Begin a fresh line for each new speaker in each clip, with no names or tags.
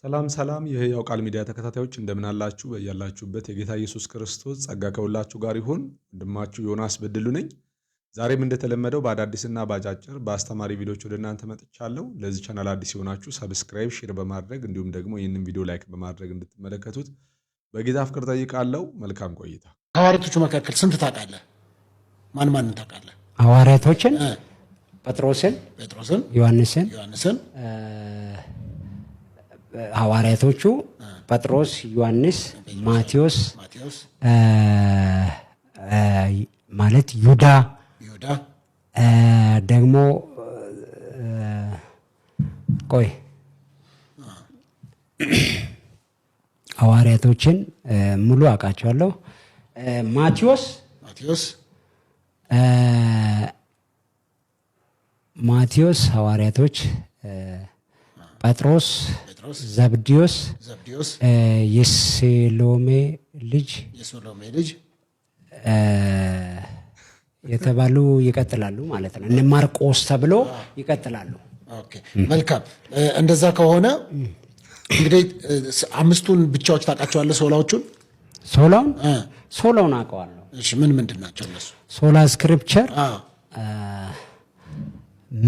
ሰላም ሰላም የሕያው ቃል ሚዲያ ተከታታዮች እንደምን አላችሁ? በያላችሁበት የጌታ ኢየሱስ ክርስቶስ ጸጋ ከሁላችሁ ጋር ይሁን። ወንድማችሁ ዮናስ በድሉ ነኝ። ዛሬም እንደተለመደው በአዳዲስና በአጫጭር በአስተማሪ ቪዲዮዎች ወደ እናንተ መጥቻለሁ። ለዚህ ቻናል አዲስ የሆናችሁ ሰብስክራይብ፣ ሼር በማድረግ እንዲሁም ደግሞ ይህንን ቪዲዮ ላይክ በማድረግ እንድትመለከቱት በጌታ ፍቅር ጠይቃለሁ። መልካም ቆይታ።
ሐዋርያቶቹ መካከል ስንት ታውቃለህ? ማን ታውቃለህ?
ሐዋርያቶችን ጴጥሮስን፣ ዮሐንስን ሐዋርያቶቹ ጴጥሮስ፣ ዮሐንስ፣ ማቴዎስ ማለት ይሁዳ ደግሞ ቆይ ሐዋርያቶችን ሙሉ አውቃቸዋለሁ። ማቴዎስ ሐዋርያቶች፣ ጴጥሮስ፣ ዘብዴዎስ የሰሎሜ ልጅ የተባሉ ይቀጥላሉ ማለት ነው። እነ ማርቆስ ተብሎ ይቀጥላሉ።
ኦኬ መልካም። እንደዛ ከሆነ እንግዲህ አምስቱን ብቻዎች ታውቃቸዋለህ?
ሶላውን አውቀዋለሁ።
እሺ ምንድን ናቸው እነሱ?
ሶላ ስክሪፕቸር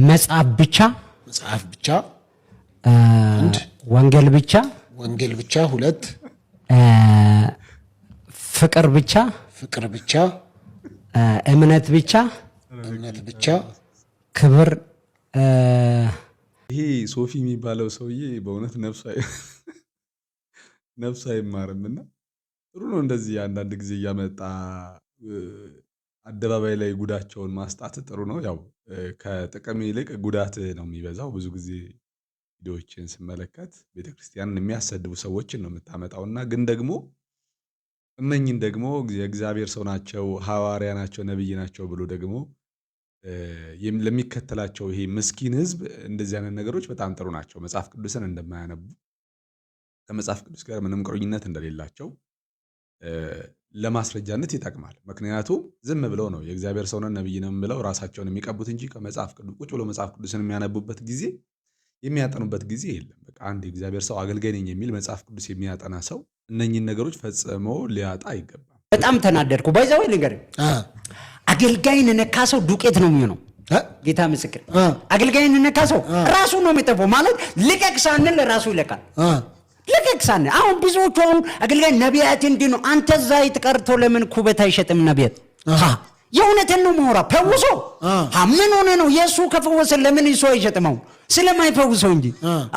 መጽሐፍ ብቻ፣ ወንጌል ብቻ፣ ሁለት ፍቅር ብቻ፣ እምነት ብቻ፣ ክብር።
ይሄ ሶፊ የሚባለው ሰውዬ በእውነት ነፍሱ አይማርምና ጥሩ ነው። እንደዚህ አንዳንድ ጊዜ እያመጣ አደባባይ ላይ ጉዳቸውን ማስጣት ጥሩ ነው። ያው ከጥቅም ይልቅ ጉዳት ነው የሚበዛው። ብዙ ጊዜ ቪዲዮዎችን ስመለከት ቤተክርስቲያንን የሚያሰድቡ ሰዎችን ነው የምታመጣውና ግን ደግሞ እነኝን ደግሞ የእግዚአብሔር ሰው ናቸው፣ ሐዋርያ ናቸው፣ ነብይ ናቸው ብሎ ደግሞ ለሚከተላቸው ይሄ ምስኪን ሕዝብ እንደዚህ አይነት ነገሮች በጣም ጥሩ ናቸው። መጽሐፍ ቅዱስን እንደማያነቡ ከመጽሐፍ ቅዱስ ጋር ምንም ቁርኝነት እንደሌላቸው ለማስረጃነት ይጠቅማል። ምክንያቱም ዝም ብለው ነው የእግዚአብሔር ሰው ነን ነብይ ነን ብለው ራሳቸውን የሚቀቡት እንጂ ከመጽሐፍ ቅዱስ ቁጭ ብሎ መጽሐፍ ቅዱስን የሚያነቡበት ጊዜ የሚያጠኑበት ጊዜ የለም። በቃ አንድ የእግዚአብሔር ሰው አገልጋይ ነኝ የሚል መጽሐፍ ቅዱስ የሚያጠና ሰው እነኚህን ነገሮች ፈጽሞ ሊያጣ አይገባም።
በጣም ተናደድኩ። ባይዛው ልንገር፣ አገልጋይን ነካ ሰው ዱቄት ነው የሚሆነው። ጌታ ምስክር፣ አገልጋይን ነካ ሰው ራሱ ነው የሚጠፋው። ማለት ልቀቅ ሳንል ራሱ ይለቃል። ልቀቅ ሳንል አሁን ብዙዎቹ አገልጋይ ነቢያት እንዲህ ነው። አንተ ዘይት ቀርቶ ለምን ኩበት አይሸጥም ነቢያት? የእውነትን ነው ማውራ ፈውሶ ምን ሆነ ነው የሱ ከፈወሰ ለምን ይሶ አይሸጥም? ስለማይፈውሰው እንጂ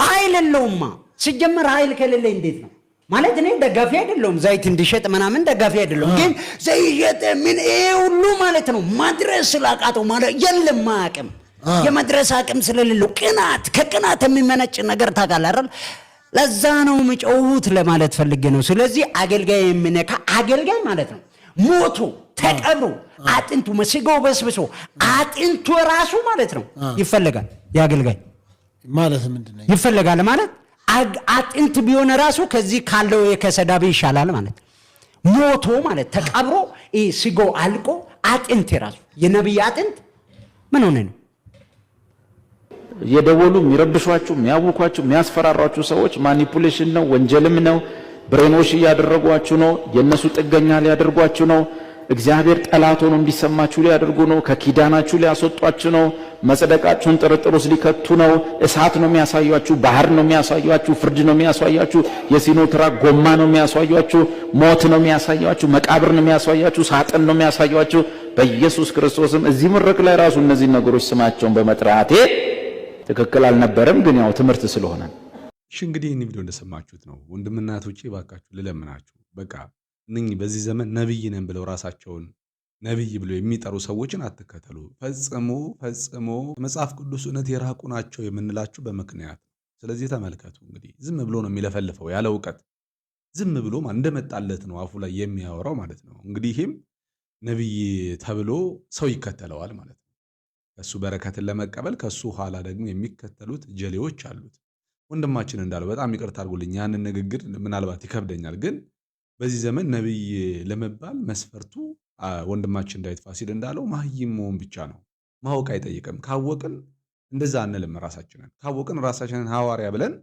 ኃይል የለውማ። ሲጀመር ኃይል ከሌለ እንዴት ነው ማለት? እኔ ደጋፊ አይደለሁም ዘይት እንዲሸጥ ምናምን ደጋፊ አይደለሁም። ግን ዘይት ምን ሁሉ ማለት ነው ማድረስ ስላቃተው ማለት የለም አቅም፣ የመድረስ አቅም ስለሌለው ከቅናት የሚመነጭ ነገር ታውቃለህ አይደል? ለዛ ነው ምጮውት ለማለት ፈልጌ ነው። ስለዚህ አገልጋይ የሚነካ አገልጋይ ማለት ነው ሞቶ ተቀብሮ አጥንቱ መስገው በስብሶ አጥንቱ ራሱ ማለት ነው ይፈልጋል። ያገልጋይ
ማለት ምንድነው
ይፈልጋል ማለት አጥንት ቢሆን ራሱ ከዚህ ካለው የከሰዳቢ ይሻላል ማለት ሞቶ ማለት ተቀብሮ ስጋው አልቆ አጥንት ራሱ የነብይ አጥንት ምን ሆነ ነው
የደወሉ የሚረብሿችሁ የሚያውኳችሁ የሚያስፈራሯችሁ ሰዎች ማኒፑሌሽን ነው፣ ወንጀልም ነው። ብሬኖሽ እያደረጓችሁ ነው። የነሱ ጥገኛ ሊያደርጓችሁ ነው። እግዚአብሔር ጠላት ሆኖ እንዲሰማችሁ ሊያደርጉ ነው። ከኪዳናችሁ ሊያስወጧችሁ ነው። መጽደቃችሁን ጥርጥር ውስጥ ሊከቱ ነው። እሳት ነው የሚያሳዩአችሁ፣ ባህር ነው የሚያሳዩአችሁ፣ ፍርድ ነው የሚያሳዩአችሁ፣ የሲኖትራክ ጎማ ነው የሚያሳዩአችሁ፣ ሞት ነው የሚያሳዩአችሁ፣ መቃብር ነው የሚያሳዩአችሁ፣ ሳጥን ነው የሚያሳዩአችሁ። በኢየሱስ ክርስቶስም እዚህ መድረክ ላይ ራሱ እነዚህ ነገሮች ስማቸውን በመጥራቴ ትክክል አልነበረም፣ ግን ያው ትምህርት ስለሆነ
እሺ። እንግዲህ ይህን ቪዲዮ እንደሰማችሁት ነው። ወንድምናቶቼ ባካችሁ ልለምናችሁ፣ በቃ እነኚህ በዚህ ዘመን ነብይ ነን ብለው ራሳቸውን ነብይ ብለው የሚጠሩ ሰዎችን አትከተሉ። ፈጽሞ መጽሐፍ ቅዱስ እውነት የራቁ ናቸው የምንላችሁ በምክንያት። ስለዚህ ተመልከቱ። እንግዲህ ዝም ብሎ ነው የሚለፈልፈው ያለ እውቀት፣ ዝም ብሎ እንደመጣለት ነው አፉ ላይ የሚያወራው ማለት ነው። እንግዲህ ይህም ነብይ ተብሎ ሰው ይከተለዋል ማለት ነው። ከሱ በረከትን ለመቀበል ከሱ ኋላ ደግሞ የሚከተሉት ጀሌዎች አሉት። ወንድማችን እንዳለው በጣም ይቅርታ አድርጉልኝ፣ ያንን ንግግር ምናልባት ይከብደኛል። ግን በዚህ ዘመን ነብይ ለመባል መስፈርቱ ወንድማችን ዳዊት ፋሲል እንዳለው መሃይም መሆን ብቻ ነው። ማወቅ አይጠይቅም። ካወቅን እንደዛ አንልም። ራሳችንን ካወቅን ራሳችንን ሐዋርያ ብለን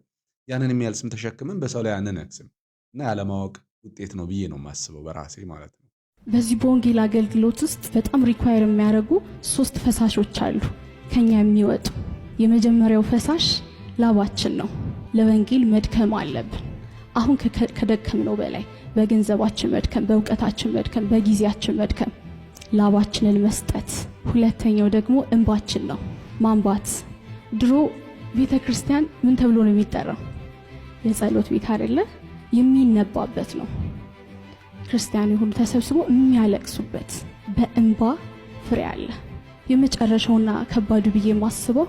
ያንን የሚያህል ስም ተሸክመን በሰው ላይ አንነግስም እና ያለማወቅ ውጤት ነው ብዬ ነው የማስበው በራሴ ማለት ነው።
በዚህ በወንጌል አገልግሎት ውስጥ በጣም ሪኳየር የሚያደርጉ 3 ፈሳሾች አሉ ከኛ የሚወጡ። የመጀመሪያው ፈሳሽ ላባችን ነው። ለወንጌል መድከም አለብን። አሁን ከደከምነው በላይ በገንዘባችን መድከም፣ በእውቀታችን መድከም፣ በጊዜያችን መድከም፣ ላባችንን መስጠት። ሁለተኛው ደግሞ እንባችን ነው፣ ማንባት። ድሮ ቤተ ክርስቲያን ምን ተብሎ ነው የሚጠራው? የጸሎት ቤት አይደለ? የሚነባበት ነው። ክርስቲያን ይሁን ተሰብስቦ የሚያለቅሱበት በእንባ ፍሬ አለ። የመጨረሻውና ከባዱ ብዬ የማስበው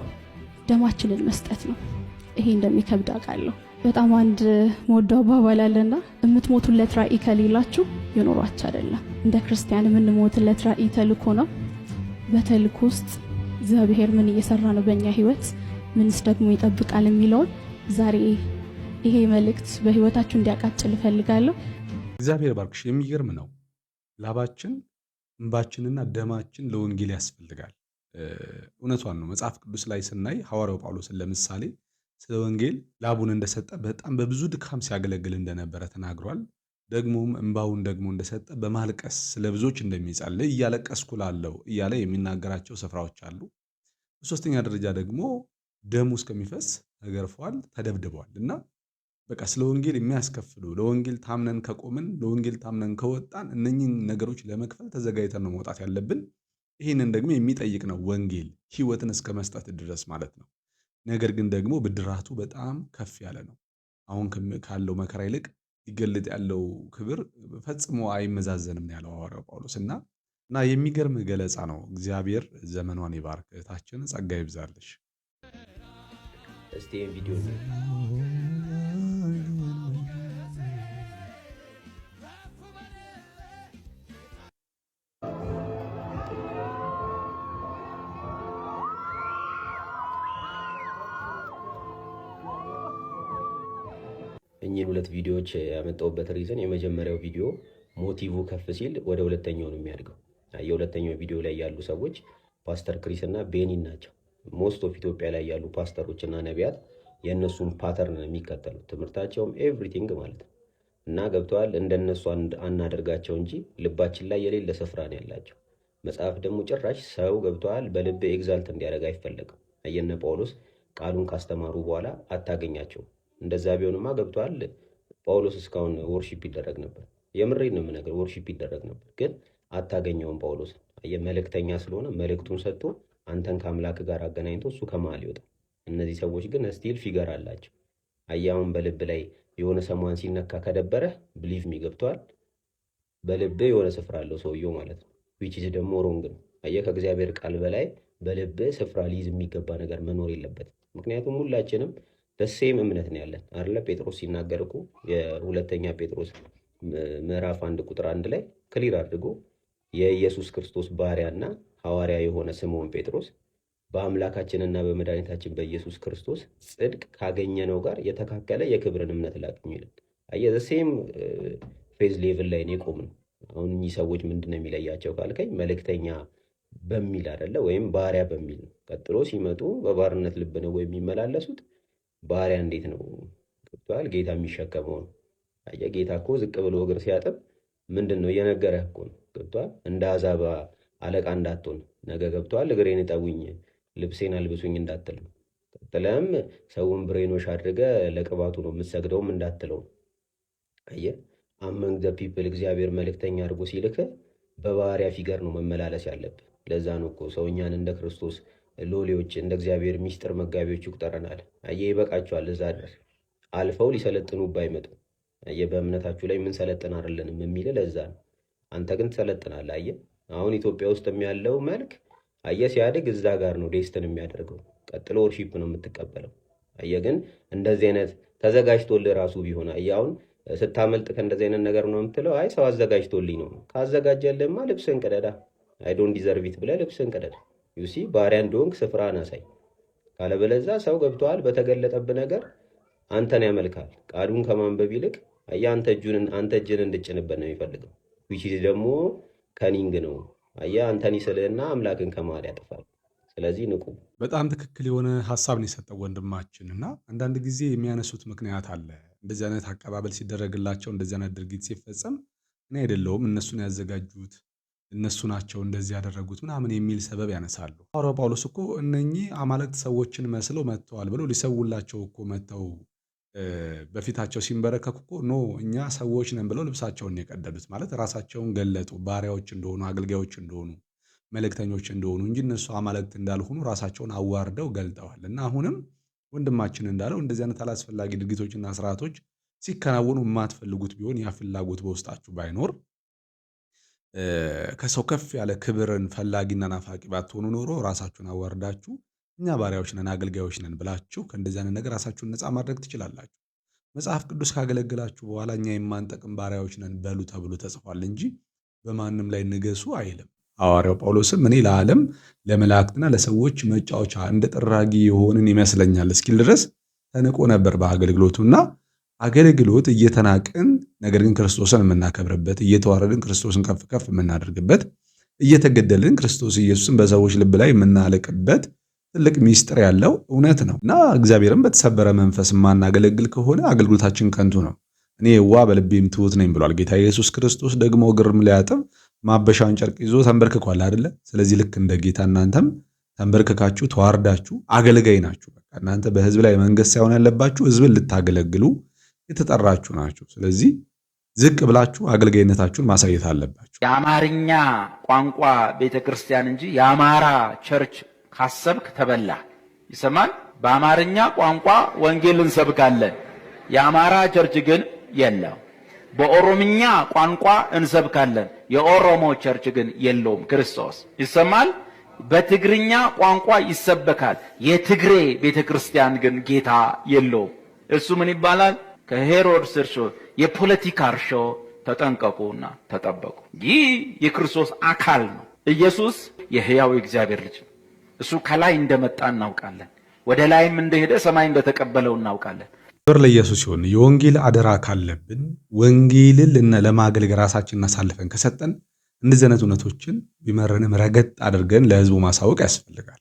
ደማችንን መስጠት ነው። ይሄ እንደሚከብድ አውቃለሁ። በጣም አንድ መወደው አባባል አለና የምትሞቱለት ራእይ ከሌላችሁ የኖሯችሁ አይደለም። እንደ ክርስቲያን የምንሞትለት ራእይ ተልእኮ ነው። በተልእኮ ውስጥ እግዚአብሔር ምን እየሰራ ነው በእኛ ህይወት፣ ምንስ ደግሞ ይጠብቃል የሚለውን ዛሬ ይሄ መልእክት በህይወታችሁ እንዲያቃጭል እፈልጋለሁ።
እግዚአብሔር ባርክሽ። የሚገርም ነው። ላባችን እንባችንና ደማችን ለወንጌል ያስፈልጋል። እውነቷን ነው። መጽሐፍ ቅዱስ ላይ ስናይ ሐዋርያው ጳውሎስን ለምሳሌ ስለ ወንጌል ላቡን እንደሰጠ በጣም በብዙ ድካም ሲያገለግል እንደነበረ ተናግሯል። ደግሞም እንባውን ደግሞ እንደሰጠ በማልቀስ ስለ ብዙዎች እንደሚጸልይ እያለቀስኩ ላለው እያለ የሚናገራቸው ስፍራዎች አሉ። በሶስተኛ ደረጃ ደግሞ ደሙ እስከሚፈስ ተገርፏል፣ ተደብድቧል እና በቃ ስለ ወንጌል የሚያስከፍሉ ለወንጌል ታምነን ከቆምን ለወንጌል ታምነን ከወጣን እነኚህን ነገሮች ለመክፈል ተዘጋጅተን ነው መውጣት ያለብን። ይህንን ደግሞ የሚጠይቅ ነው ወንጌል ህይወትን እስከ መስጠት ድረስ ማለት ነው። ነገር ግን ደግሞ ብድራቱ በጣም ከፍ ያለ ነው። አሁን ካለው መከራ ይልቅ ሊገለጥ ያለው ክብር ፈጽሞ አይመዛዘንም ያለው ሐዋርያው ጳውሎስ እና የሚገርም ገለጻ ነው። እግዚአብሔር ዘመኗን ይባርክ። እህታችን ጸጋ ይብዛልሽ።
እስቲ ቪዲዮ እኚህን 2 ቪዲዮዎች ያመጣሁበት ሪዝን የመጀመሪያው ቪዲዮ ሞቲቭ ከፍ ሲል ወደ ሁለተኛው ነው የሚያድገው። የሁለተኛው ቪዲዮ ላይ ያሉ ሰዎች ፓስተር ክሪስ እና ቤኒን ናቸው። ሞስት ኦፍ ኢትዮጵያ ላይ ያሉ ፓስተሮች እና ነቢያት የእነሱን ፓተርን የሚከተሉት ትምህርታቸውም ኤቭሪቲንግ ማለት ነው እና ገብተዋል። እንደነሱ አናደርጋቸው እንጂ ልባችን ላይ የሌለ ስፍራ ነው ያላቸው። መጽሐፍ ደግሞ ጭራሽ ሰው ገብተዋል በልብ ኤግዛልት እንዲያደርግ አይፈለግም። አየነ ጳውሎስ ቃሉን ካስተማሩ በኋላ አታገኛቸው። እንደዛ ቢሆንማ ገብቷል ጳውሎስ እስካሁን ወርሺፕ ይደረግ ነበር። የምሬን ነው የምነግርህ፣ ወርሺፕ ይደረግ ነበር። ግን አታገኘውም ጳውሎስ። መልእክተኛ ስለሆነ መልእክቱን ሰጥቶ አንተን ከአምላክ ጋር አገናኝቶ እሱ ከመሃል ይወጣ። እነዚህ ሰዎች ግን ስቲል ፊገር አላቸው። አያውን በልብ ላይ የሆነ ሰማን ሲነካ ከደበረህ ብሊቭ ሚ ገብቷል በልብ የሆነ ስፍራ አለው ሰውየው ማለት ነው። ዊች ኢዝ ደግሞ ሮንግ ነው። አየህ ከእግዚአብሔር ቃል በላይ በልብ ስፍራ ሊይዝ የሚገባ ነገር መኖር የለበትም። ምክንያቱም ሁላችንም በሴም እምነት ነው ያለን አይደለ? ጴጥሮስ ሲናገር እኮ የሁለተኛ ጴጥሮስ ምዕራፍ 1 ቁጥር 1 ላይ ክሊር አድርጎ የኢየሱስ ክርስቶስ ባሪያና ሐዋርያ የሆነ ስምዖን ጴጥሮስ በአምላካችንና በመድኃኒታችን በኢየሱስ ክርስቶስ ጽድቅ ካገኘነው ጋር የተካከለ የክብርን እምነት ላገኙ ይላል። አየህ ሴም ፌዝ ሌቭል ላይ ነው የቆምነው። አሁን እኚህ ሰዎች ምንድነው የሚለያቸው ካልከኝ መልእክተኛ በሚል አይደለ ወይም ባሪያ በሚል ነው። ቀጥሎ ሲመጡ በባርነት ልብ ነው የሚመላለሱት። ባሪያ እንዴት ነው ገብቷል? ጌታ የሚሸከመው ነው። አየህ ጌታ እኮ ዝቅ ብሎ እግር ሲያጥብ ምንድነው እየነገረህ እኮ ነው ገብቷል? እንደ አሕዛብ አለቃ እንዳትሆን ነገ ገብቷል እግሬን እጠቡኝ ልብሴን አልብሱኝ እንዳትል ነው። ቀጥለም ሰውን ብሬኖሽ አድርገ ለቅባቱ ነው የምትሰግደውም እንዳትለው። አየህ አመንግ ዘ ፒፕል እግዚአብሔር መልእክተኛ አድርጎ ሲልክ በባሪያ ፊገር ነው መመላለስ ያለብህ። ለዛ ነው እኮ ሰውኛን እንደ ክርስቶስ ሎሌዎች እንደ እግዚአብሔር ሚስጥር መጋቢዎች ይቁጠረናል። አየህ ይበቃቸዋል። እዛ ድረስ አልፈው ሊሰለጥኑ ባይመጡ አየህ በእምነታችሁ ላይ ምን ሰለጥን አይደለንም የሚል ለዛ ነው። አንተ ግን ትሰለጥናለህ። አየህ አሁን ኢትዮጵያ ውስጥ የሚያለው መልክ አየህ ሲያድግ እዛ ጋር ነው ዴስትን የሚያደርገው። ቀጥሎ ወርሺፕ ነው የምትቀበለው። አየህ ግን እንደዚህ አይነት ተዘጋጅቶልህ ራሱ ቢሆን አየህ አሁን ስታመልጥ ከእንደዚህ አይነት ነገር ነው የምትለው። አይ ሰው አዘጋጅቶልኝ ነው። ካዘጋጀልህማ ልብስህን ቅደዳ። አይ ዶንት ዲዘርቭ ኢት ብለህ ልብስህን ቅደዳ። ዩሲ ባሪያ እንደሆንክ ስፍራህን አሳይ። ካለበለዛ ሰው ገብቶሃል በተገለጠብህ ነገር አንተን ያመልካል። ቃሉን ከማንበብ ይልቅ አየህ አንተ እጅን እንድጭንበት ነው የሚፈልገው። ዊች ደግሞ ከኒንግ ነው። አየህ አንተን ይስልህና አምላክን ከመሃል ያጠፋል። ስለዚህ ንቁ።
በጣም ትክክል የሆነ ሐሳብ ነው የሰጠው ወንድማችን እና አንዳንድ ጊዜ የሚያነሱት ምክንያት አለ። እንደዚህ አይነት አቀባበል ሲደረግላቸው እንደዚህ አይነት ድርጊት ሲፈጸም እኔ አይደለሁም እነሱን ያዘጋጁት እነሱ ናቸው እንደዚህ ያደረጉት ምናምን የሚል ሰበብ ያነሳሉ። ሐዋርያው ጳውሎስ እኮ እነኚህ አማልክት ሰዎችን መስለው መጥተዋል ብለው ሊሰውላቸው እኮ መጥተው በፊታቸው ሲንበረከኩ እኮ ኖ እኛ ሰዎች ነን ብለው ልብሳቸውን የቀደዱት ማለት ራሳቸውን ገለጡ። ባሪያዎች እንደሆኑ አገልጋዮች እንደሆኑ መልእክተኞች እንደሆኑ እንጂ እነሱ አማልክት እንዳልሆኑ ራሳቸውን አዋርደው ገልጠዋል። እና አሁንም ወንድማችን እንዳለው እንደዚህ አይነት አላስፈላጊ ድርጊቶችና ስርዓቶች ሲከናወኑ የማትፈልጉት ቢሆን ያ ፍላጎት በውስጣችሁ ባይኖር ከሰው ከፍ ያለ ክብርን ፈላጊና ናፋቂ ባትሆኑ ኖሮ ራሳችሁን አዋርዳችሁ እኛ ባሪያዎች ነን አገልጋዮች ነን ብላችሁ ከእንደዚህ አይነት ነገር ራሳችሁን ነፃ ማድረግ ትችላላችሁ። መጽሐፍ ቅዱስ ካገለገላችሁ በኋላ እኛ የማንጠቅም ባሪያዎች ነን በሉ ተብሎ ተጽፏል እንጂ በማንም ላይ ንገሱ አይልም። ሐዋርያው ጳውሎስም እኔ ለዓለም ለመላእክትና ለሰዎች መጫወቻ እንደ ጥራጊ የሆንን ይመስለኛል እስኪል ድረስ ተንቆ ነበር በአገልግሎቱና አገልግሎት እየተናቅን ነገር ግን ክርስቶስን የምናከብርበት፣ እየተዋረድን ክርስቶስን ከፍ ከፍ የምናደርግበት፣ እየተገደልን ክርስቶስ ኢየሱስን በሰዎች ልብ ላይ የምናለቅበት ትልቅ ሚስጥር ያለው እውነት ነው እና እግዚአብሔርን በተሰበረ መንፈስ የማናገለግል ከሆነ አገልግሎታችን ከንቱ ነው። እኔ የዋህ በልቤም ትሑት ነኝ ብሏል ጌታ ኢየሱስ ክርስቶስ። ደግሞ እግርም ሊያጥብ ማበሻውን ጨርቅ ይዞ ተንበርክኳል አይደለ? ስለዚህ ልክ እንደ ጌታ እናንተም ተንበርክካችሁ ተዋርዳችሁ አገልጋይ ናችሁ። በቃ እናንተ በህዝብ ላይ መንገስ ሳይሆን ያለባችሁ ህዝብን ልታገለግሉ የተጠራችሁ ናችሁ። ስለዚህ ዝቅ ብላችሁ አገልጋይነታችሁን ማሳየት አለባችሁ።
የአማርኛ ቋንቋ ቤተክርስቲያን እንጂ የአማራ ቸርች ካሰብክ ተበላ። ይሰማል። በአማርኛ ቋንቋ ወንጌል እንሰብካለን። የአማራ ቸርች ግን የለም። በኦሮምኛ ቋንቋ እንሰብካለን። የኦሮሞ ቸርች ግን የለውም። ክርስቶስ ይሰማል። በትግርኛ ቋንቋ ይሰበካል። የትግሬ ቤተክርስቲያን ግን ጌታ የለውም። እሱ ምን ይባላል? ከሄሮድስ እርሾ የፖለቲካ እርሾ ተጠንቀቁና ተጠበቁ። ይህ የክርስቶስ አካል ነው። ኢየሱስ የሕያው እግዚአብሔር ልጅ ነው። እሱ ከላይ እንደመጣ እናውቃለን። ወደ ላይም እንደሄደ ሰማይ እንደተቀበለው እናውቃለን።
ክብር ለኢየሱስ ሲሆን የወንጌል አደራ ካለብን ወንጌልን ለማገልገል ራሳችንን አሳልፈን ከሰጠን እንደዚህ አይነት እውነቶችን ቢመረንም ረገጥ አድርገን ለህዝቡ ማሳወቅ ያስፈልጋል።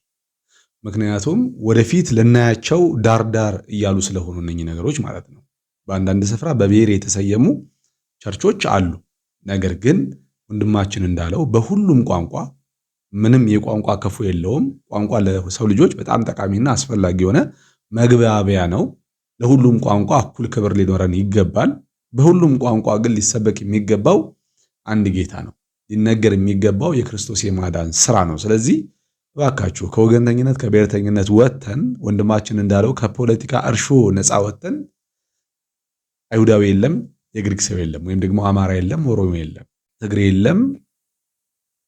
ምክንያቱም ወደፊት ልናያቸው ዳርዳር እያሉ ስለሆኑ እነኚህ ነገሮች ማለት ነው። በአንዳንድ ስፍራ በብሔር የተሰየሙ ቸርቾች አሉ። ነገር ግን ወንድማችን እንዳለው በሁሉም ቋንቋ ምንም የቋንቋ ክፉ የለውም። ቋንቋ ለሰው ልጆች በጣም ጠቃሚና አስፈላጊ የሆነ መግባቢያ ነው። ለሁሉም ቋንቋ እኩል ክብር ሊኖረን ይገባል። በሁሉም ቋንቋ ግን ሊሰበክ የሚገባው አንድ ጌታ ነው። ሊነገር የሚገባው የክርስቶስ የማዳን ስራ ነው። ስለዚህ እባካችሁ ከወገንተኝነት ከብሔርተኝነት ወጥተን ወንድማችን እንዳለው ከፖለቲካ እርሾ ነፃ ወጥተን አይሁዳዊ የለም፣ የግሪክ ሰው የለም፣ ወይም ደግሞ አማራ የለም፣ ኦሮሞ የለም፣ ትግሬ የለም፣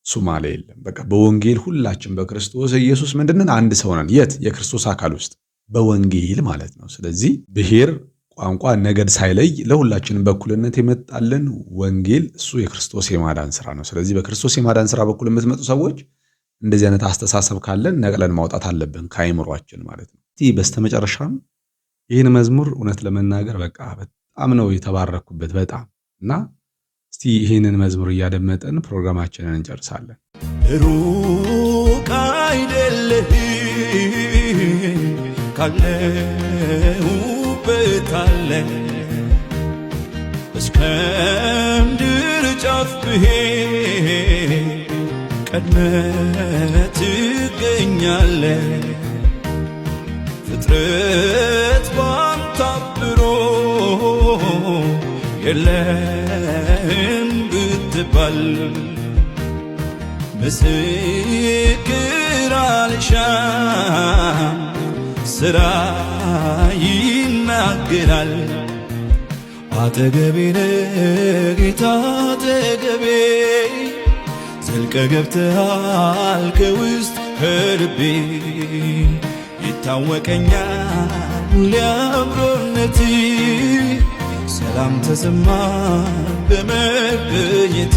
ሶማሌ የለም። በቃ በወንጌል ሁላችን በክርስቶስ ኢየሱስ ምንድነን? አንድ ሰው ነን። የት? የክርስቶስ አካል ውስጥ በወንጌል ማለት ነው። ስለዚህ ብሔር፣ ቋንቋ፣ ነገድ ሳይለይ ለሁላችንም በእኩልነት የመጣልን ወንጌል እሱ የክርስቶስ የማዳን ስራ ነው። ስለዚህ በክርስቶስ የማዳን ስራ በኩል የምትመጡ ሰዎች እንደዚህ አይነት አስተሳሰብ ካለን ነቅለን ማውጣት አለብን ከአይምሯችን ማለት ነው። እስቲ በስተመጨረሻም ይህን መዝሙር እውነት ለመናገር በቃ በጣም ነው የተባረኩበት በጣም እና እስቲ ይህንን መዝሙር እያደመጠን ፕሮግራማችንን እንጨርሳለን።
ሩቅ አይደለህም ካለሁበት አለ እስከ ምድር ጫፍ ብሄድ ቀድመህ ትገኛለህ። ፍጥረት ባንተ አብሮ የለህም ብትባል ምስክር አልሻም ስራ ይናገራል። አጠገቤ ነህ ጌታ አጠገቤ ዘልቀህ ገብተሃል ከውስጥ ከልቤ ይታወቀኛል አብሮነት ሰላም ተሰማኝ በመገኘት